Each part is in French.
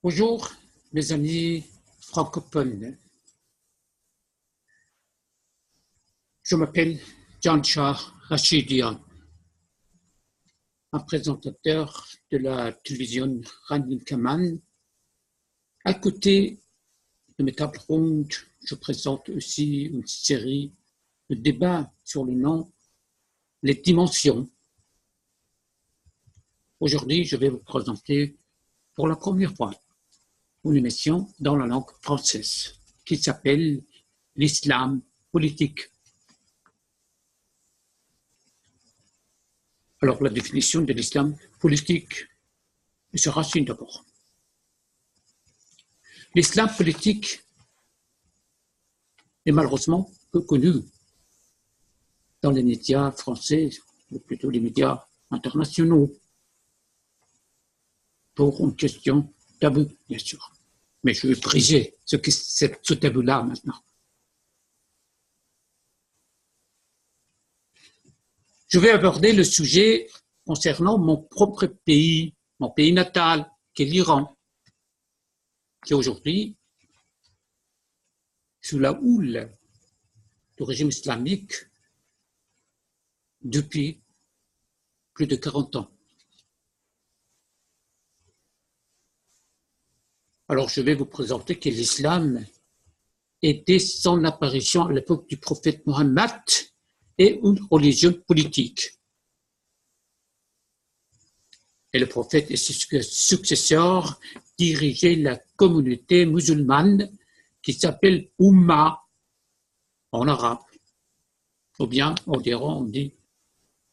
Bonjour, mes amis francophones. Je m'appelle Janshah Rashidian, un présentateur de la télévision Ranin Kaman. À côté de mes tables rondes, je présente aussi une série de débats sur le nom Les dimensions. Aujourd'hui, je vais vous présenter pour la première fois une émission dans la langue française qui s'appelle l'islam politique. Alors, la définition de l'islam politique se racine d'abord. L'islam politique est malheureusement peu connu dans les médias français, ou plutôt les médias internationaux, pour une question tabou, bien sûr. Mais je vais briser ce tabou-là maintenant. Je vais aborder le sujet concernant mon propre pays, mon pays natal, qui est l'Iran, qui est aujourd'hui sous la houle du régime islamique depuis plus de 40 ans. Alors, je vais vous présenter que l'islam était son apparition à l'époque du prophète Mohammed et une religion politique. Et le prophète et ses successeurs dirigeaient la communauté musulmane qui s'appelle Ummah en arabe. Ou bien, on dit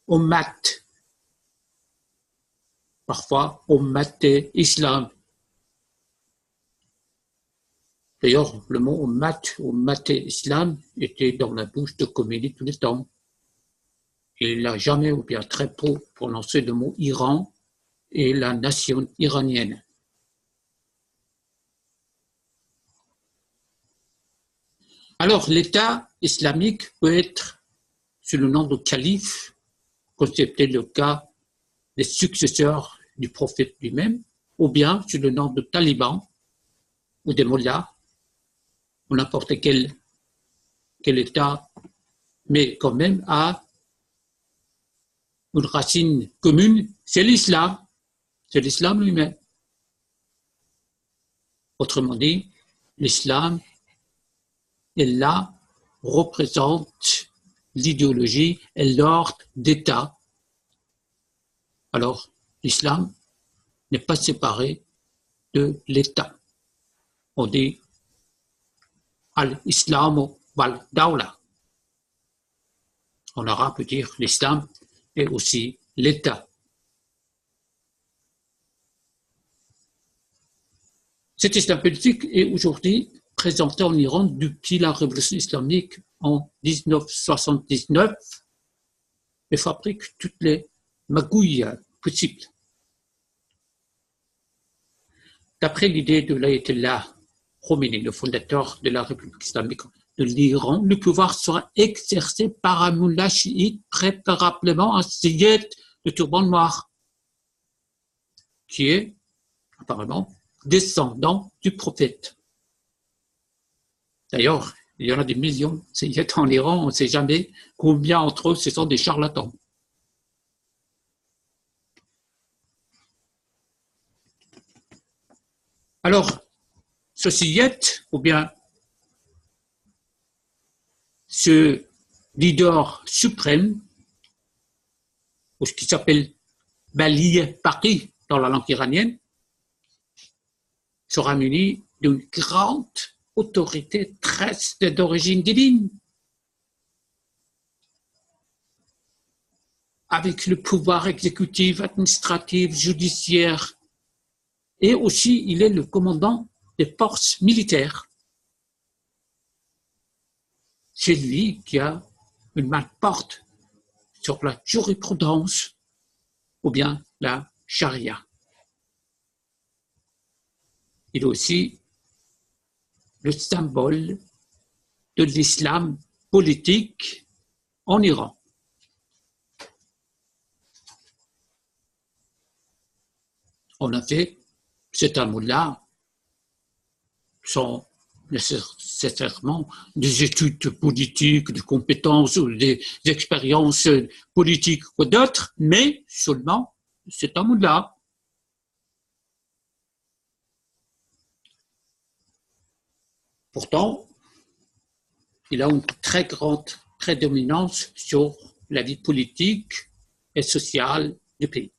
Ummat. Parfois, Ummat Islam. D'ailleurs, le mot Ummat et Islam était dans la bouche de Khomeini tout le temps. Il n'a jamais ou bien très peu prononcé le mot Iran et la nation iranienne. Alors, l'État islamique peut être sous le nom de calife, comme c'était le cas des successeurs du prophète lui-même, ou bien sous le nom de taliban ou des mollahs, ou n'importe quel État, mais quand même a une racine commune, c'est l'islam. C'est l'islam lui-même. Autrement dit, l'islam, elle là, représente l'idéologie et l'ordre d'État. Alors, l'islam n'est pas séparé de l'État. On dit al-Islam wal-Dawla. En arabe, peut dire l'islam est aussi l'État. Cet islam politique est aujourd'hui présenté en Iran depuis la révolution islamique en 1979 et fabrique toutes les magouilles possibles. D'après l'idée de l'Ayatollah Khomeini, le fondateur de la République islamique de l'Iran, le pouvoir sera exercé par un mullah chiite, préférablement un chiite de turban noir, qui est apparemment descendant du prophète. D'ailleurs, il y en a des millions de chiites en Iran, on ne sait jamais combien entre eux ce sont des charlatans. Alors, ce chiite, ou bien ce leader suprême, ou ce qui s'appelle Bali Baqi dans la langue iranienne, sera muni d'une grande autorité terrestre d'origine divine, avec le pouvoir exécutif, administratif, judiciaire, et aussi il est le commandant des forces militaires. C'est lui qui a une main forte sur la jurisprudence ou bien la charia. Il est aussi le symbole de l'islam politique en Iran. En effet, c'est un mullah sans nécessairement des études politiques, des compétences ou des expériences politiques ou d'autres, mais seulement cet amour-là. Pourtant, il a une très grande prédominance sur la vie politique et sociale du pays.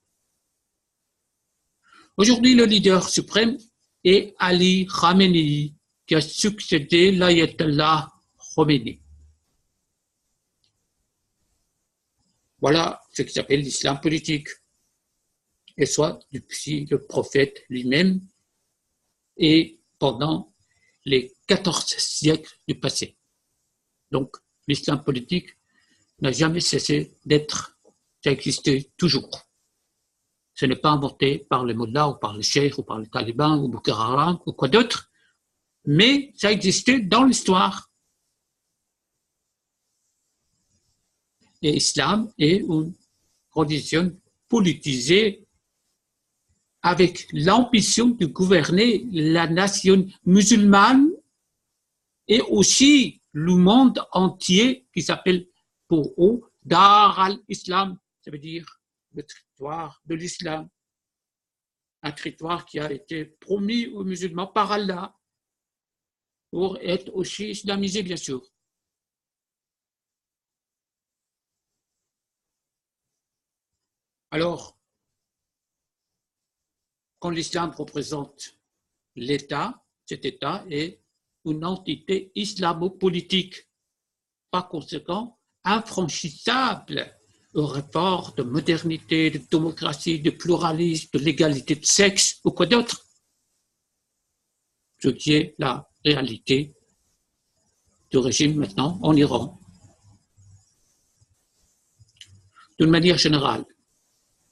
Aujourd'hui, le leader suprême est Ali Khamenei, qui a succédé l'Ayatollah Khomeini. Voilà ce qui s'appelle l'islam politique. Et soit depuis le prophète lui-même et pendant les 14 siècles du passé. Donc, l'islam politique n'a jamais cessé d'être, ça a existé toujours. Ce n'est pas inventé par les mollahs ou par les cheikhs ou par les talibans ou Boko Haram ou quoi d'autre, mais ça a existé dans l'histoire. Et l'islam est une religion politisée avec l'ambition de gouverner la nation musulmane et aussi le monde entier qui s'appelle pour eux Dar al-Islam, ça veut dire le territoire de l'islam, un territoire qui a été promis aux musulmans par Allah pour être aussi islamisé, bien sûr. Alors, quand l'islam représente l'État, cet État est une entité islamo-politique, par conséquent infranchissable au rapport de modernité, de démocratie, de pluralisme, de l'égalité de sexe ou quoi d'autre. Ce qui est la réalité du régime maintenant en Iran. D'une manière générale,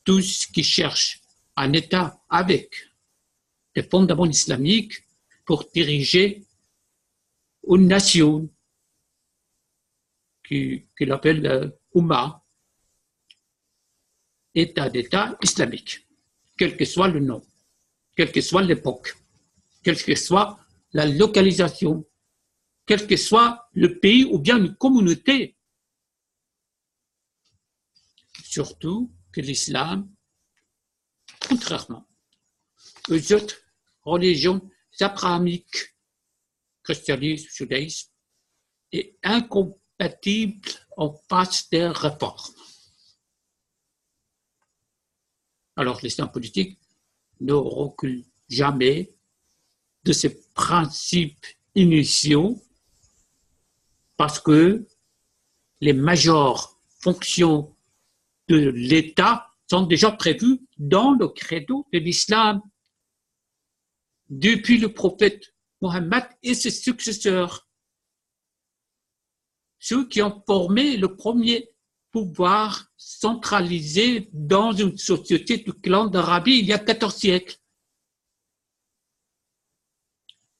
tout ce qui cherche un État avec des fondements islamiques pour diriger une nation qu'il appelle Oumma, État d'État islamique, quel que soit le nom, quelle que soit l'époque, quelle que soit la localisation, quel que soit le pays ou bien une communauté. Surtout que l'islam, contrairement aux autres religions abrahamiques, christianisme, judaïsme, est incompatible en face des réformes. Alors l'islam politique ne recule jamais de ses principes initiaux parce que les majeures fonctions de l'État sont déjà prévues dans le credo de l'islam depuis le prophète Mohammed et ses successeurs, ceux qui ont formé le premier pouvoir centralisé dans une société du clan d'Arabie il y a 14 siècles.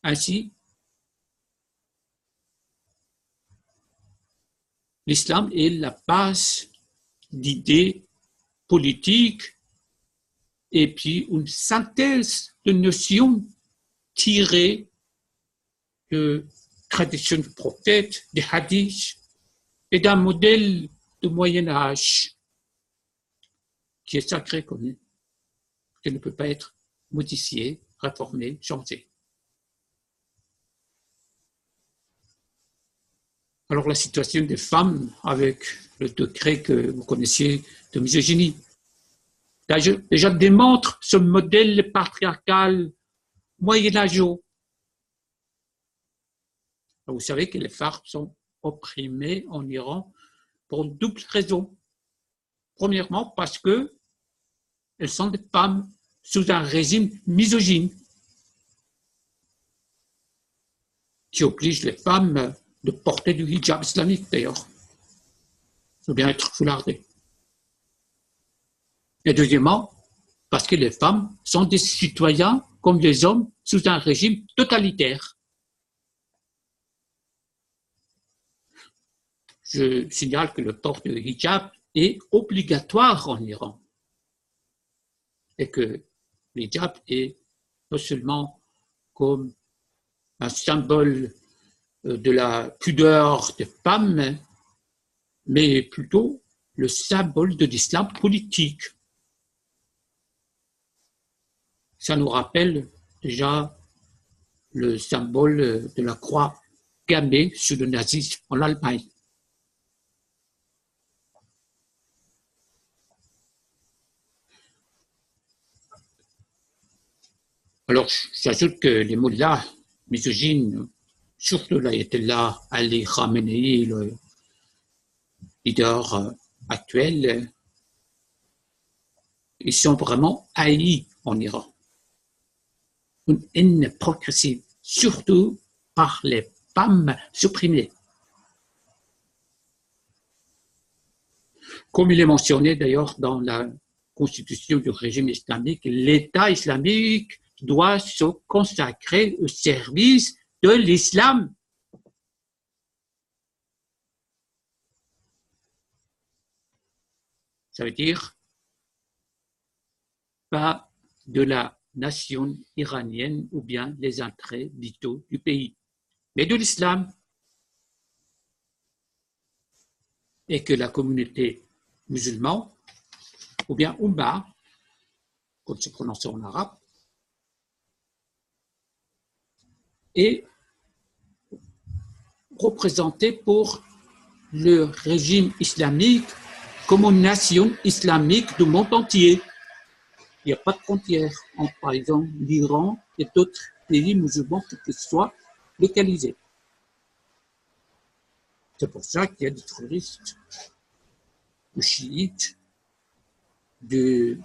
Ainsi, l'islam est la base d'idées politiques et puis une synthèse de notions tirées de traditions du prophète, des hadiths et d'un modèle de Moyen-Âge qui est sacré connu, qui ne peut pas être modifié, réformé, changé. Alors la situation des femmes avec le décret que vous connaissiez de misogynie, déjà démontre ce modèle patriarcal moyenâgeux. Vous savez que les femmes sont opprimées en Iran pour une double raison. Premièrement, parce qu'elles sont des femmes sous un régime misogyne qui oblige les femmes de porter du hijab islamique d'ailleurs, ou bien être foulardées. Et deuxièmement, parce que les femmes sont des citoyens comme les hommes sous un régime totalitaire. Je signale que le port du hijab est obligatoire en Iran et que le hijab est non seulement comme un symbole de la pudeur des femmes, mais plutôt le symbole de l'islam politique. Ça nous rappelle déjà le symbole de la croix gammée sur le nazisme en Allemagne. Alors, j'ajoute que les mollahs misogynes, surtout l'ayatollah Ali Khamenei, le leader actuel, ils sont vraiment haïs en Iran. Une haine progressive, surtout par les femmes supprimées. Comme il est mentionné d'ailleurs dans la constitution du régime islamique, l'État islamique doit se consacrer au service de l'islam. Ça veut dire pas de la nation iranienne ou bien les intérêts vitaux du pays, mais de l'islam. Et que la communauté musulmane, ou bien Ummah, comme c'est prononcé en arabe, est représentée pour le régime islamique comme une nation islamique du monde entier. Il n'y a pas de frontière entre, par exemple, l'Iran et d'autres pays musulmans qui soient localisés. C'est pour ça qu'il y a des terroristes, des chiites, des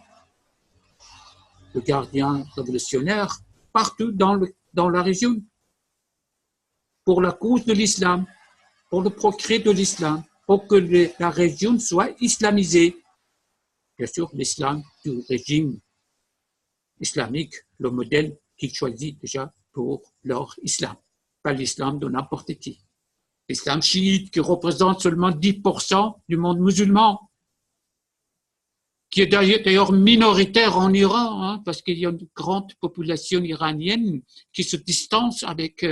gardiens révolutionnaires partout dans la région pour la cause de l'islam, pour le progrès de l'islam, pour que la région soit islamisée. Bien sûr, l'islam du régime islamique, le modèle qu'ils choisissent déjà pour leur islam, pas l'islam de n'importe qui. L'islam chiite qui représente seulement 10% du monde musulman, qui est d'ailleurs minoritaire en Iran, hein, parce qu'il y a une grande population iranienne qui se distance avec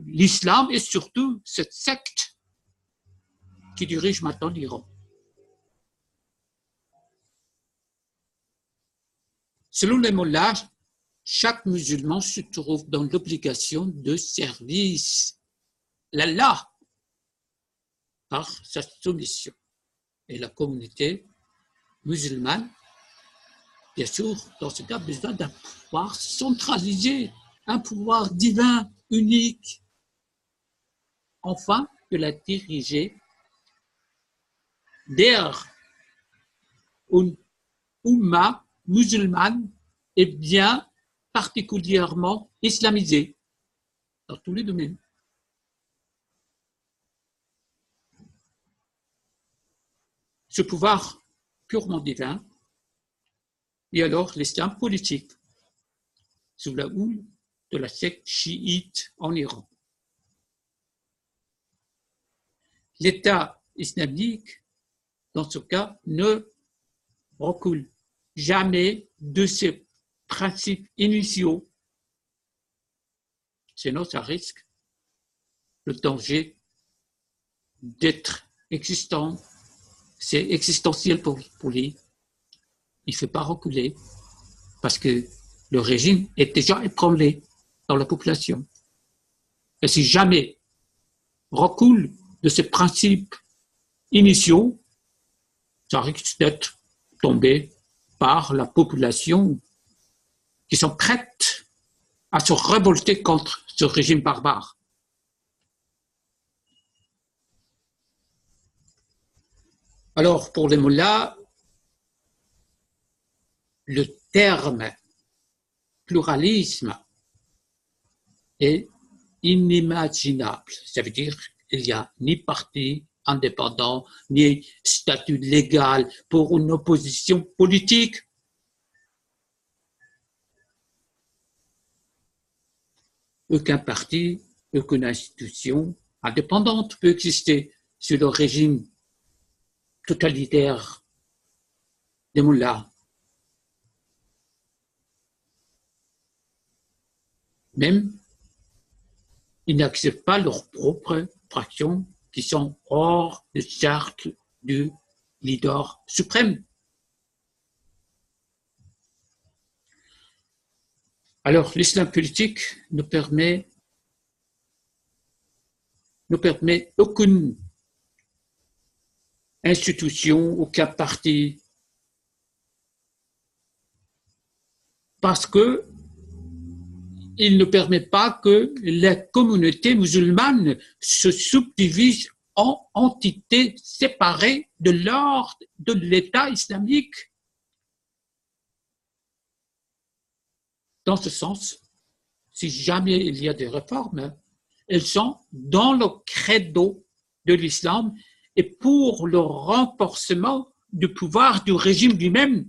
l'islam et surtout cette secte qui dirige maintenant l'Iran. Selon les mollahs, chaque musulman se trouve dans l'obligation de service l'Allah par sa soumission. Et la communauté musulmane, bien sûr, dans ce cas, a besoin d'un pouvoir centralisé, un pouvoir divin, unique, enfin, de la diriger vers une Ummah musulmane et bien particulièrement islamisée dans tous les domaines. Ce pouvoir purement divin et alors l'islam politique sous la houle de la secte chiite en Iran. L'État islamique, dans ce cas, ne recule jamais de ses principes initiaux, sinon ça risque le danger d'être existant. C'est existentiel pour lui. Il ne fait pas reculer parce que le régime est déjà ébranlé dans la population. Et si jamais recule de ses principes initiaux, ça risque d'être tombé par la population qui sont prêtes à se révolter contre ce régime barbare. Alors, pour les mollahs, le terme pluralisme est inimaginable. Ça veut dire qu'il n'y a ni parti indépendant, ni statut légal pour une opposition politique. Aucun parti, aucune institution indépendante peut exister sur le régime totalitaire des mollahs. Même Ils n'acceptent pas leurs propres fractions qui sont hors du cercle du leader suprême. Alors, l'islam politique ne permet aucune institution, aucun parti, parce que il ne permet pas que la communauté musulmane se subdivise en entités séparées de l'ordre de l'État islamique. Dans ce sens, si jamais il y a des réformes, elles sont dans le credo de l'islam et pour le renforcement du pouvoir du régime lui-même,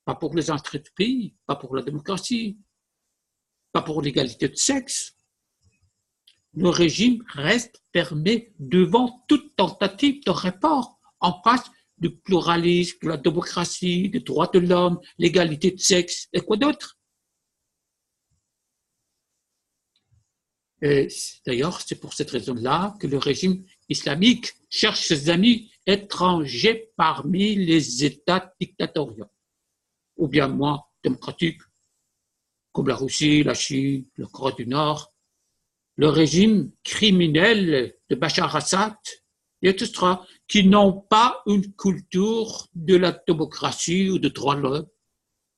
pas pour les entrées du pays, pas pour la démocratie, pas pour l'égalité de sexe. Le régime reste fermé devant toute tentative de réforme en face du pluralisme, de la démocratie, des droits de l'homme, l'égalité de sexe et quoi d'autre. Et d'ailleurs, c'est pour cette raison-là que le régime islamique cherche ses amis étrangers parmi les États dictatoriaux, ou bien moins démocratiques, comme la Russie, la Chine, le Corée du Nord, le régime criminel de Bachar Assad, etc., qui n'ont pas une culture de la démocratie ou de droit de l'homme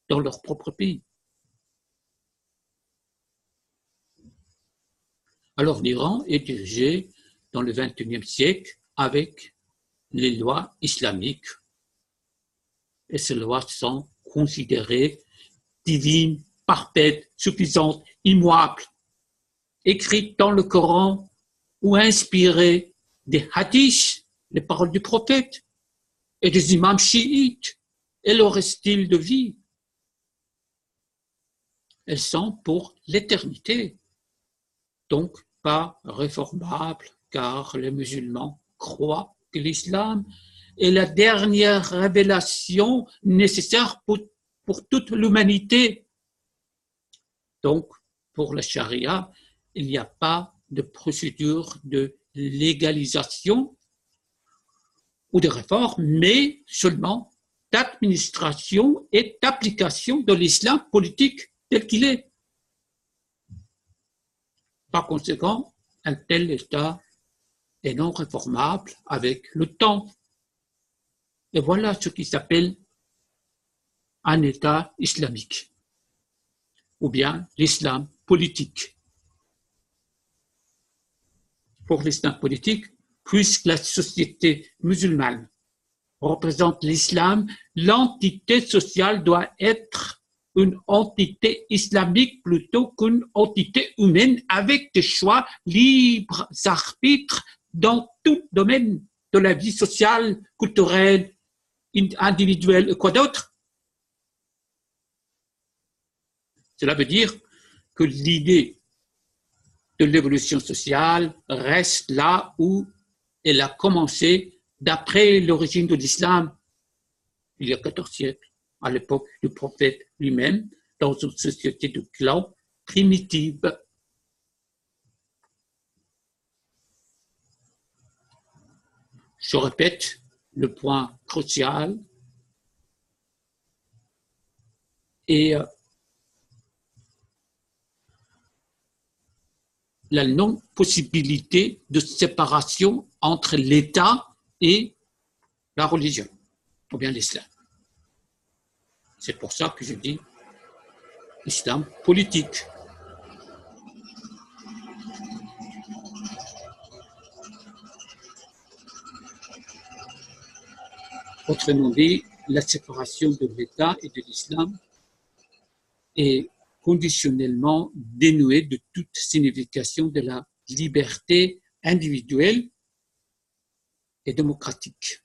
dans leur propre pays. Alors l'Iran est dirigé dans le XXIe siècle avec les lois islamiques. Et ces lois sont considérées divines, parfaites, suffisantes, immuables, écrites dans le Coran ou inspirées des hadiths, les paroles du prophète, et des imams chiites et leur style de vie. Elles sont pour l'éternité, donc pas réformables, car les musulmans croient que l'islam est la dernière révélation nécessaire pour toute l'humanité. Donc, pour la charia, il n'y a pas de procédure de légalisation ou de réforme, mais seulement d'administration et d'application de l'islam politique tel qu'il est. Par conséquent, un tel État est non réformable avec le temps. Et voilà ce qui s'appelle un État islamique, ou bien l'islam politique. Pour l'islam politique, puisque la société musulmane représente l'islam, l'entité sociale doit être une entité islamique plutôt qu'une entité humaine avec des choix libres arbitres dans tout domaine de la vie sociale, culturelle, individuelle et quoi d'autre. Cela veut dire que l'idée de l'évolution sociale reste là où elle a commencé d'après l'origine de l'islam, il y a 14 siècles, à l'époque du prophète lui-même, dans une société de clans primitive. Je répète le point crucial est la non-possibilité de séparation entre l'État et la religion, ou bien l'islam. C'est pour ça que je dis islam politique. Autrement dit, la séparation de l'État et de l'islam est conditionnellement dénuée de toute signification de la liberté individuelle et démocratique.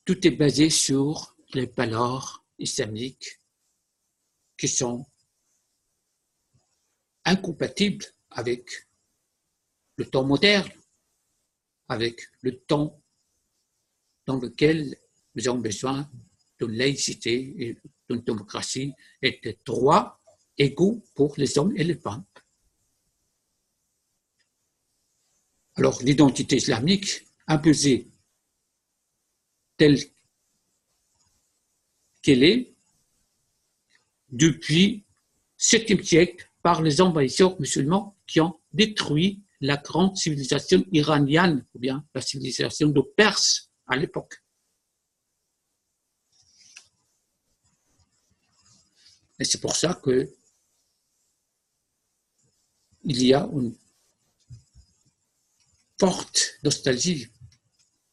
Tout est basé sur les valeurs islamiques qui sont incompatibles avec le temps moderne, avec le temps dans lequel nous avons besoin d'une laïcité et d'une démocratie et des droits égaux pour les hommes et les femmes. Alors, l'identité islamique imposée telle qu'elle est depuis le 7e siècle par les envahisseurs musulmans qui ont détruit la grande civilisation iranienne, ou bien la civilisation de Perse à l'époque. Et c'est pour ça que il y a une forte nostalgie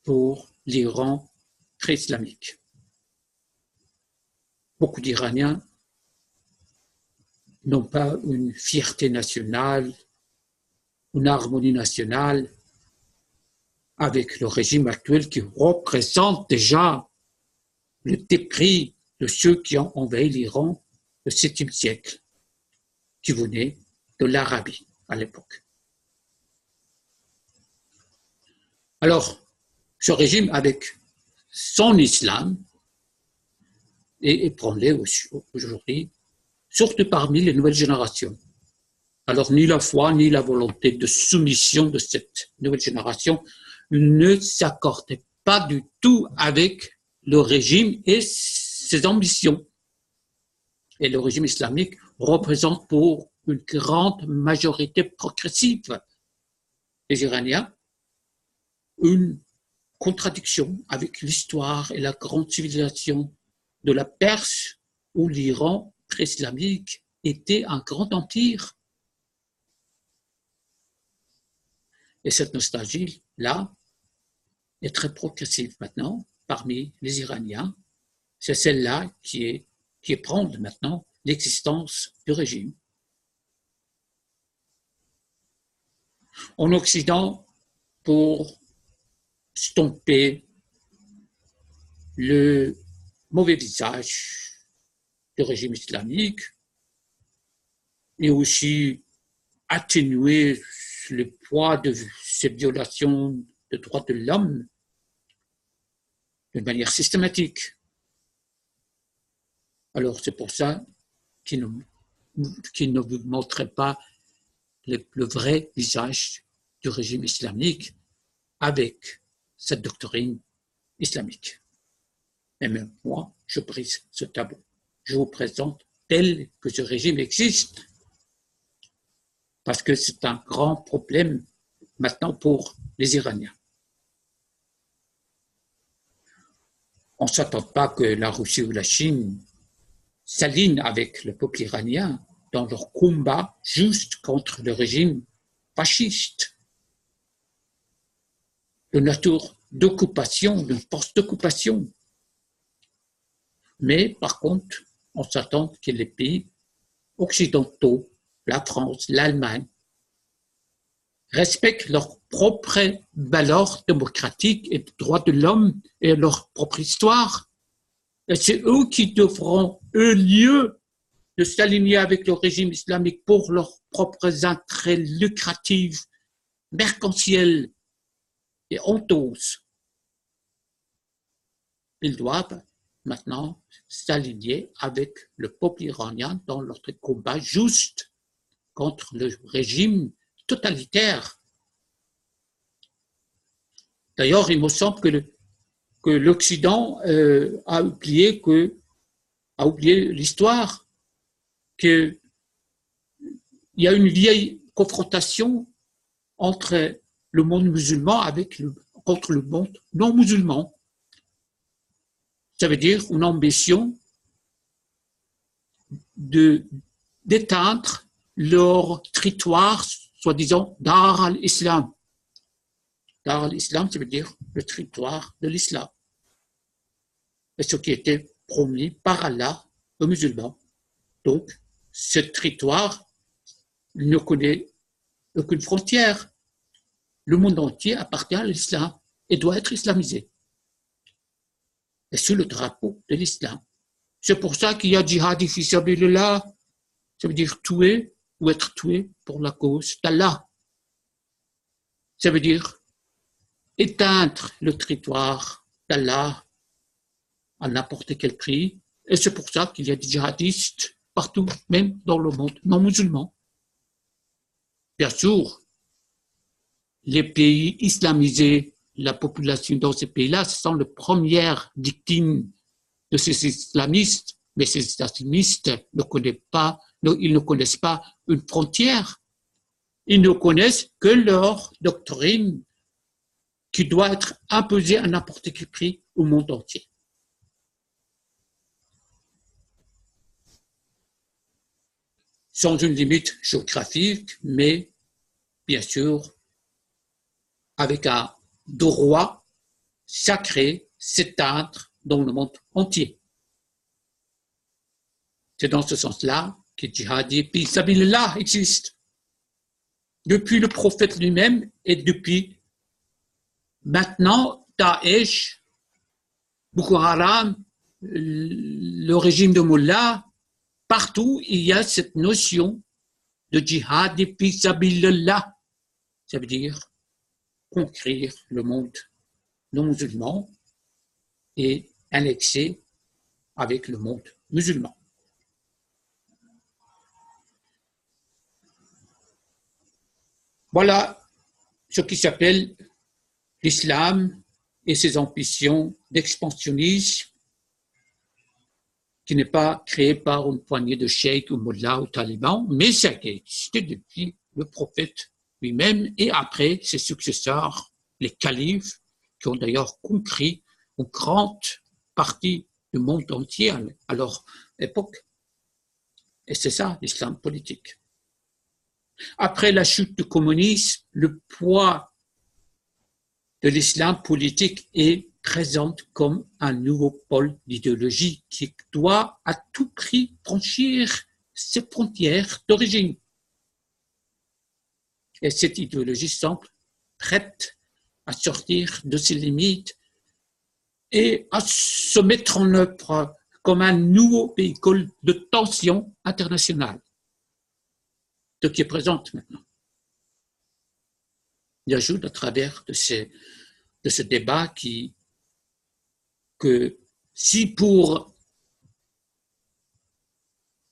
pour l'Iran pré-islamique. Beaucoup d'Iraniens n'ont pas une fierté nationale, une harmonie nationale avec le régime actuel qui représente déjà le dépris de ceux qui ont envahi l'Iran au 7e siècle, qui venaient de l'Arabie à l'époque. Alors, ce régime avec son islam est ébranlé aujourd'hui, surtout parmi les nouvelles générations. Alors, ni la foi, ni la volonté de soumission de cette nouvelle génération ne s'accordaient pas du tout avec le régime et ses ambitions. Et le régime islamique représente pour une grande majorité progressive des Iraniens une contradiction avec l'histoire et la grande civilisation de la Perse, où l'Iran pré-islamique était un grand empire. Et cette nostalgie-là est très progressive maintenant parmi les Iraniens. C'est celle-là qui prend maintenant l'existence du régime. En Occident, pour stomper le mauvais visage du régime islamique et aussi atténuer le poids de ces violations de droits de l'homme de manière systématique. Alors c'est pour ça qu'il ne vous montrait pas le vrai visage du régime islamique avec cette doctrine islamique. Et même moi, je brise ce tabou. Je vous présente tel que ce régime existe, parce que c'est un grand problème maintenant pour les Iraniens. On ne s'attend pas que la Russie ou la Chine s'alignent avec le peuple iranien dans leur combat juste contre le régime fasciste, de nature d'occupation, de force d'occupation. Mais par contre, on s'attend que les pays occidentaux, la France, l'Allemagne, respectent leurs propres valeurs démocratiques et de droits de l'homme et leur propre histoire. Et c'est eux qui devront, au lieu de s'aligner avec le régime islamique pour leurs propres intérêts lucratifs, mercantiels et honteux, ils doivent maintenant s'aligner avec le peuple iranien dans leur combat juste contre le régime totalitaire. D'ailleurs, il me semble que l'Occident a oublié l'histoire, qu'il y a une vieille confrontation entre le monde musulman contre le monde non musulman. Ça veut dire une ambition d'éteindre leur territoire, soi-disant, Dar al-Islam. Dar al-Islam, ça veut dire le territoire de l'islam. Et ce qui était promis par Allah aux musulmans. Donc, ce territoire ne connaît aucune frontière. Le monde entier appartient à l'islam et doit être islamisé. Et sous le drapeau de l'islam. C'est pour ça qu'il y a djihad fi sabilillah, ça veut dire tuer ou être tué pour la cause d'Allah. Ça veut dire éteindre le territoire d'Allah à n'importe quel prix. Et c'est pour ça qu'il y a des djihadistes partout, même dans le monde non musulman. Bien sûr, les pays islamisés, la population dans ces pays-là, ce sont les premières victimes de ces islamistes, mais ces islamistes ils ne connaissent pas une frontière. Ils ne connaissent que leur doctrine qui doit être imposée à n'importe quel prix au monde entier. Sans une limite géographique, mais bien sûr avec un droit sacré s'éteindre dans le monde entier. C'est dans ce sens-là que Jihad fi sabilillah existe. Depuis le prophète lui-même et depuis maintenant Daesh, Boko Haram, le régime de Mullah, partout il y a cette notion de Jihad fi sabilillah. Ça veut dire conquérir le monde non musulman et annexer avec le monde musulman. Voilà ce qui s'appelle l'islam et ses ambitions d'expansionnisme qui n'est pas créé par une poignée de cheikhs ou mullahs ou talibans, mais ça a existé depuis le prophète lui-même et après ses successeurs, les califes, qui ont d'ailleurs conquis une grande partie du monde entier à leur époque. Et c'est ça l'islam politique. Après la chute du communisme, le poids de l'islam politique est présent comme un nouveau pôle d'idéologie qui doit à tout prix franchir ses frontières d'origine. Et cette idéologie semble prête à sortir de ses limites et à se mettre en œuvre comme un nouveau véhicule de tension internationale, ce qui est présent maintenant. J'ajoute à travers de ce débat que si pour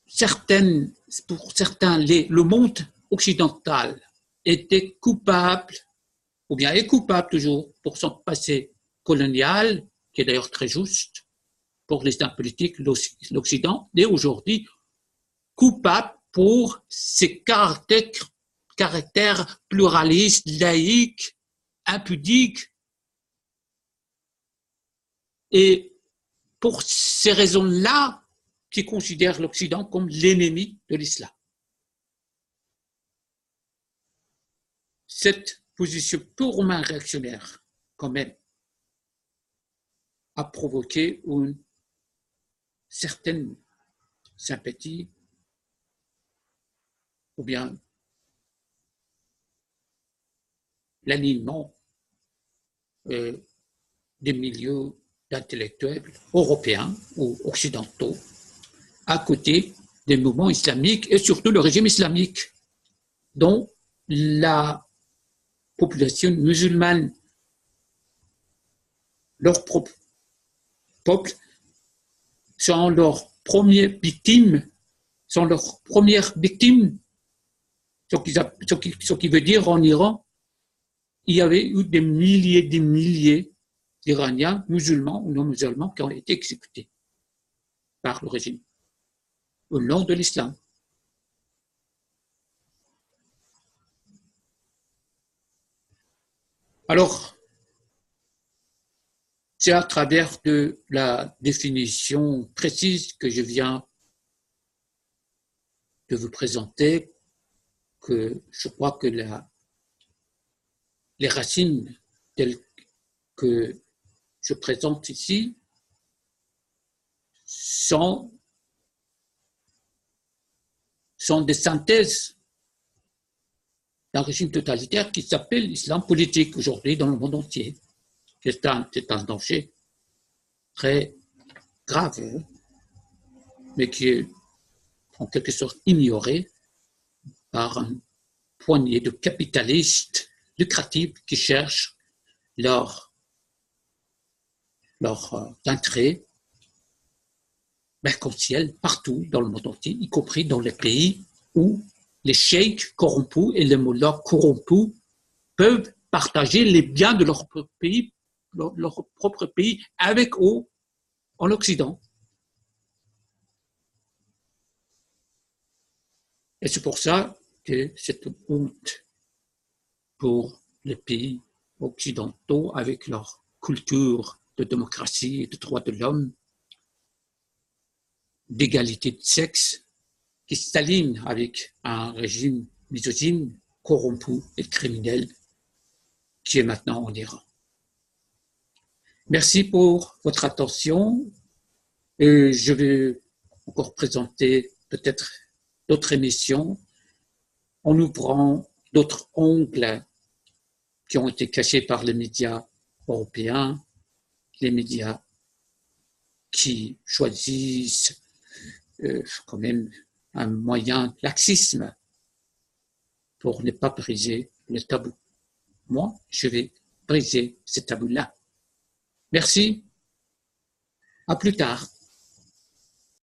certains, le monde occidental était coupable, ou bien est coupable toujours pour son passé colonial, qui est d'ailleurs très juste pour l'islam politique, l'Occident est aujourd'hui coupable pour ses caractères pluralistes, laïques, impudiques. Et pour ces raisons-là, qui considèrent l'Occident comme l'ennemi de l'islam. Cette position purement réactionnaire, quand même, a provoqué une certaine sympathie ou bien l'alignement des milieux d'intellectuels européens ou occidentaux à côté des mouvements islamiques et surtout le régime islamique dont la population musulmane, leur propre peuple, sont leurs premières victimes, ce qui veut dire en Iran, il y avait eu des milliers d'Iraniens musulmans ou non musulmans qui ont été exécutés par le régime au nom de l'islam. Alors, c'est à travers de la définition précise que je viens de vous présenter que je crois que les racines telles que je présente ici sont des synthèses d'un régime totalitaire qui s'appelle l'islam politique aujourd'hui dans le monde entier. C'est un danger très grave, mais qui est en quelque sorte ignoré par une poignée de capitalistes lucratifs qui cherchent leur intérêt mercantiles partout dans le monde entier, y compris dans les pays où les cheikhs corrompus et les mollahs corrompus peuvent partager les biens de leur propre pays avec eux en Occident. Et c'est pour ça que c'est une honte pour les pays occidentaux avec leur culture de démocratie et de droits de l'homme, d'égalité de sexe, qui s'aligne avec un régime misogyne, corrompu et criminel qui est maintenant en Iran. Merci pour votre attention et je vais encore présenter peut-être d'autres émissions en ouvrant d'autres ongles qui ont été cachés par les médias européens, les médias qui choisissent quand même un moyen laxisme pour ne pas briser le tabou. Moi, je vais briser ce tabou-là. Merci. À plus tard.